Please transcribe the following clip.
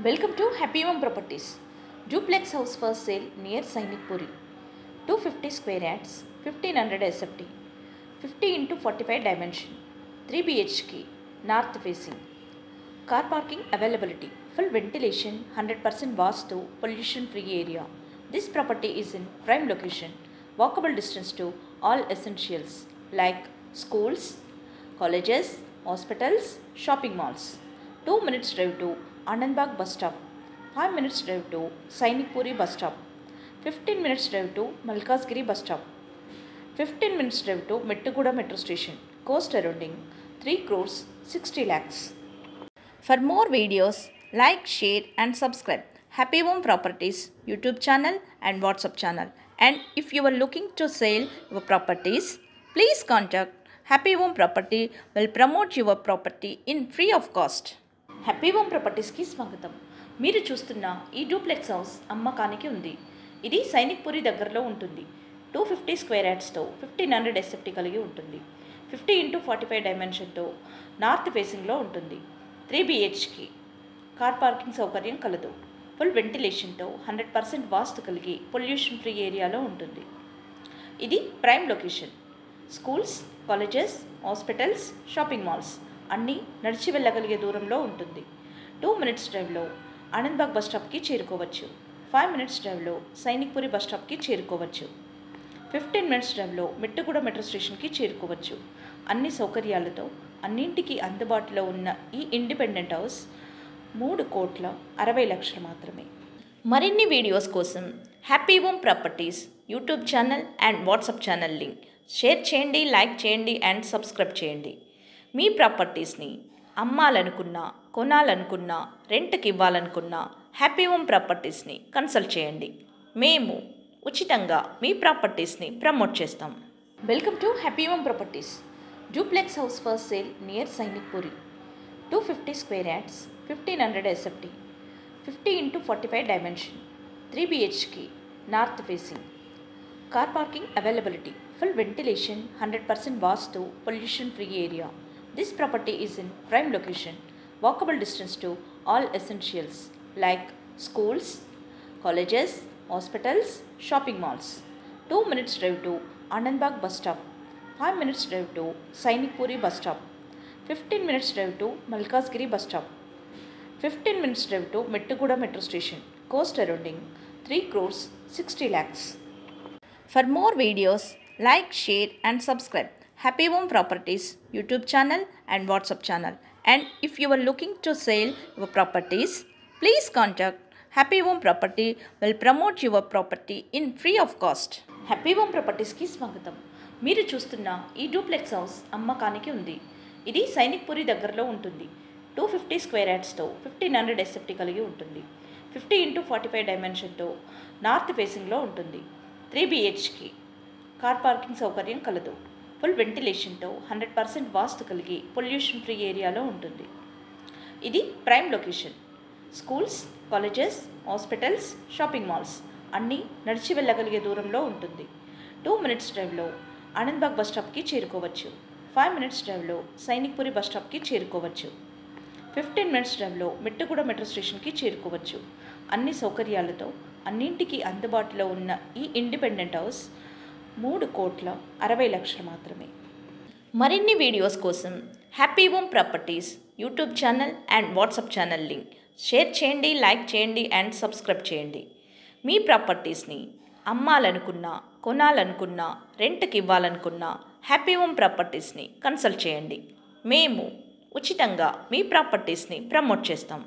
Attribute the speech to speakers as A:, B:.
A: Welcome to Happy Home Properties. Duplex house for sale near Sainik Puri. 250 square yards, 1500 SFT, 50 into 45 dimension, 3 BHK, north facing. Car parking availability, full ventilation, 100% vastu, pollution free area. This property is in prime location, walkable distance to all essentials like schools, colleges, hospitals, shopping malls. 2 minutes drive to Anandbagh bus stop, 5 minutes drive to Sainik Puri bus stop, 15 minutes drive to Malkasgiri bus stop, 15 minutes drive to Mettuguda metro station, cost surrounding 3 crores 60 lakhs. For more videos, like, share and subscribe Happy Home Properties YouTube channel and WhatsApp channel. And if you are looking to sell your properties, please contact Happy Home Property will promote your property in free of cost. Happy home ప్రాపర్టీస్కి స్వాగతం. మీరు చూస్తున్న ఈ duplex house అమ్మకానికి ఉంది. ఇది సైనిక్ పురి దగ్గరలో ఉంటుంది. 250 స్క్వేర్ యార్డ్స్తో 1500 SFT కలిగి ఉంటుంది. 50 into 45 డైమెన్షన్తో నార్త్ ఫేసింగ్లో ఉంటుంది. 3 BHK కార్ పార్కింగ్ సౌకర్యం కలదు. ఫుల్ వెంటిలేషన్తో 100% వాస్తు కలిగి పొల్యూషన్ ఫ్రీ ఏరియాలో ఉంటుంది. ఇది prime location. Schools, colleges, hospitals, shopping malls అన్నీ నడిచి వెళ్ళగలిగే దూరంలో ఉంటుంది. 2 minutes డ్రైవ్లో ఆనంద్బాగ్ బస్ స్టాప్కి చేరుకోవచ్చు. 5 minutes డ్రైవ్లో సైనిక్ పురి బస్ స్టాప్కి చేరుకోవచ్చు. 15 minutes డ్రైవ్లో మెట్టుగూడ మెట్రో స్టేషన్కి చేరుకోవచ్చు. అన్ని సౌకర్యాలతో అన్నింటికి అందుబాటులో ఉన్న ఈ ఇండిపెండెంట్ హౌస్ 3,60,00,000 మాత్రమే. మరిన్ని వీడియోస్ కోసం happy home properties YouTube channel and WhatsApp channel link share చేయండి, లైక్ చేయండి అండ్ సబ్స్క్రైబ్ చేయండి. మీ ప్రాపర్టీస్ని అమ్మాలనుకున్నా, కొనాలనుకున్నా, రెంట్కి ఇవ్వాలనుకున్నా హ్యాపీ హోమ్ ప్రాపర్టీస్ని కన్సల్ట్ చేయండి. మేము ఉచితంగా మీ ప్రాపర్టీస్ని ప్రమోట్ చేస్తాం. Welcome to happy home properties. Duplex house for sale near Sainik Puri. 250 square yards, 1500 SFT, 50 into 45 dimension, 3 BHK, north facing. Car parking availability, full ventilation, 100% vastu, pollution free area. This property is in prime location, walkable distance to all essentials like schools, colleges, hospitals, shopping malls. 2 minutes drive to Anandbagh bus stop, 5 minutes drive to Sainik Puri bus stop, 15 minutes drive to Malkasgiri bus stop, 15 minutes drive to Mettuguda metro station, cost surrounding 3 crores 60 lakhs. For more videos, like, share and subscribe Happy Home Properties YouTube channel and WhatsApp channel. And if you are looking to sell your properties, please contact Happy Home Property will promote your property in free of cost. Happy home ప్రాపర్టీస్కి స్వాగతం. మీరు చూస్తున్న ఈ duplex house అమ్మకానికి ఉంది. ఇది సైనిక్ పురి దగ్గరలో ఉంటుంది. 250 స్క్వేర్ యార్డ్స్తో 1500 SFT కలిగి ఉంటుంది. 50 into 45 డైమెన్షన్తో నార్త్ ఫేసింగ్లో ఉంటుంది. 3 BHK కార్ పార్కింగ్ సౌకర్యం కలదు. ఫుల్ వెంటిలేషన్తో 100% వాస్తు కలిగి పొల్యూషన్ ఫ్రీ ఏరియాలో ఉంటుంది. ఇది prime location. Schools, colleges, hospitals, shopping malls అన్నీ నడిచి వెళ్ళగలిగే దూరంలో ఉంటుంది. 2 minutes డ్రైవ్లో ఆనంద్బాగ్ బస్ స్టాప్కి చేరుకోవచ్చు. 5 minutes డ్రైవ్లో సైనిక్ పురి బస్ స్టాప్కి చేరుకోవచ్చు. 15 minutes డ్రైవ్లో మెట్టుగూడ మెట్రో స్టేషన్కి చేరుకోవచ్చు. అన్ని సౌకర్యాలతో అన్నింటికి అందుబాటులో ఉన్న ఈ ఇండిపెండెంట్ హౌస్ 3,60,00,000 మాత్రమే. మరిన్ని వీడియోస్ కోసం happy home properties YouTube channel and WhatsApp channel link share చేయండి, లైక్ చేయండి అండ్ సబ్స్క్రైబ్ చేయండి. మీ ప్రాపర్టీస్ని అమ్మాలనుకున్నా, కొనాలనుకున్నా, రెంట్కి ఇవ్వాలనుకున్నా హ్యాపీ హోమ్ ప్రాపర్టీస్ని కన్సల్ట్ చేయండి. మేము ఉచితంగా మీ ప్రాపర్టీస్ని ప్రమోట్ చేస్తాం.